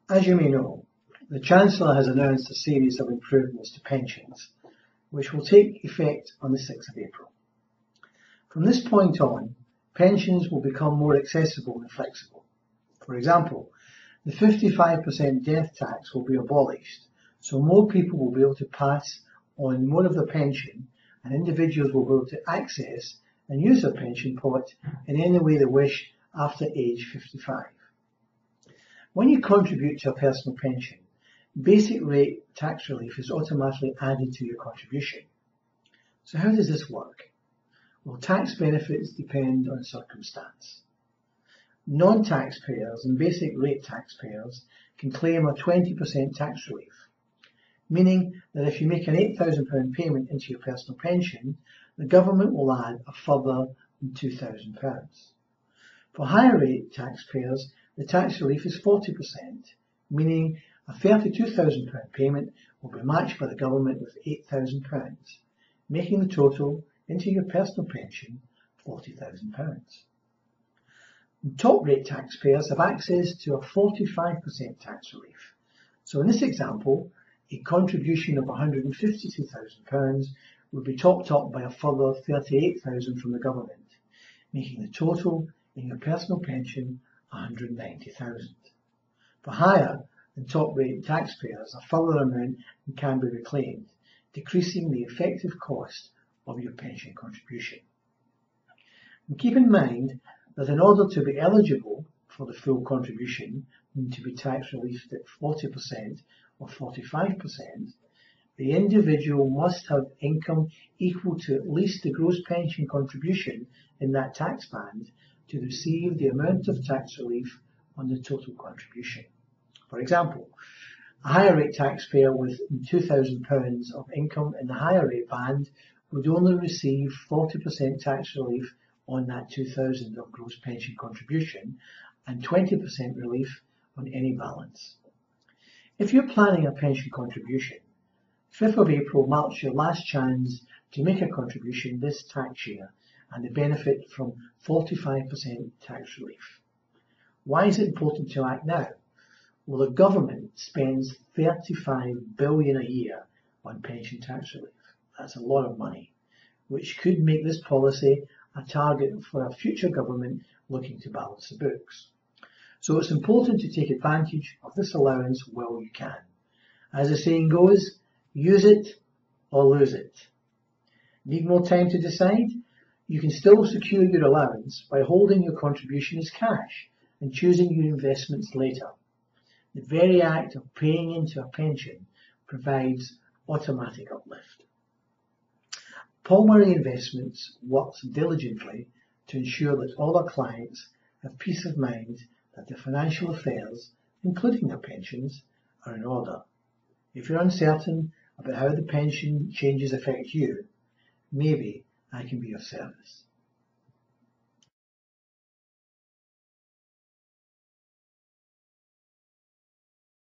As you may know, the Chancellor has announced a series of improvements to pensions, which will take effect on the 6th of April. From this point on, pensions will become more accessible and flexible. For example, the 55% death tax will be abolished, so more people will be able to pass on more of their pension, and individuals will be able to access and use their pension pot in any way they wish after age 55. When you contribute to a personal pension, basic rate tax relief is automatically added to your contribution. So how does this work? Well, tax benefits depend on circumstance. Non-taxpayers and basic rate taxpayers can claim a 20% tax relief, meaning that if you make an £8,000 payment into your personal pension, the government will add a further £2,000. For higher rate taxpayers, the tax relief is 40%, meaning a £32,000 payment will be matched by the government with £8,000, making the total into your personal pension £40,000. Top rate taxpayers have access to a 45% tax relief. So in this example, a contribution of £152,000 would be topped up by a further £38,000 from the government, making the total in your personal pension £190,000. For higher and top rate taxpayers, a further amount can be reclaimed, decreasing the effective cost of your pension contribution. And keep in mind that in order to be eligible for the full contribution and to be tax relieved at 40% or 45%, the individual must have income equal to at least the gross pension contribution in that tax band to receive the amount of tax relief on the total contribution. For example, a higher rate taxpayer with £2,000 of income in the higher rate band would only receive 40% tax relief on that £2,000 of gross pension contribution and 20% relief on any balance. If you're planning a pension contribution, 5th of April marks your last chance to make a contribution this tax year and to benefit from 45% tax relief. Why is it important to act now? Well, the government spends £35 billion a year on pension tax relief. That's a lot of money, which could make this policy a target for a future government looking to balance the books. So it's important to take advantage of this allowance while you can. As the saying goes, use it or lose it. Need more time to decide? You can still secure your allowance by holding your contribution as cash and choosing your investments later. The very act of paying into a pension provides automatic uplift. Paul Murray Investments works diligently to ensure that all our clients have peace of mind that their financial affairs, including their pensions, are in order. If you're uncertain about how the pension changes affect you, maybe I can be of service.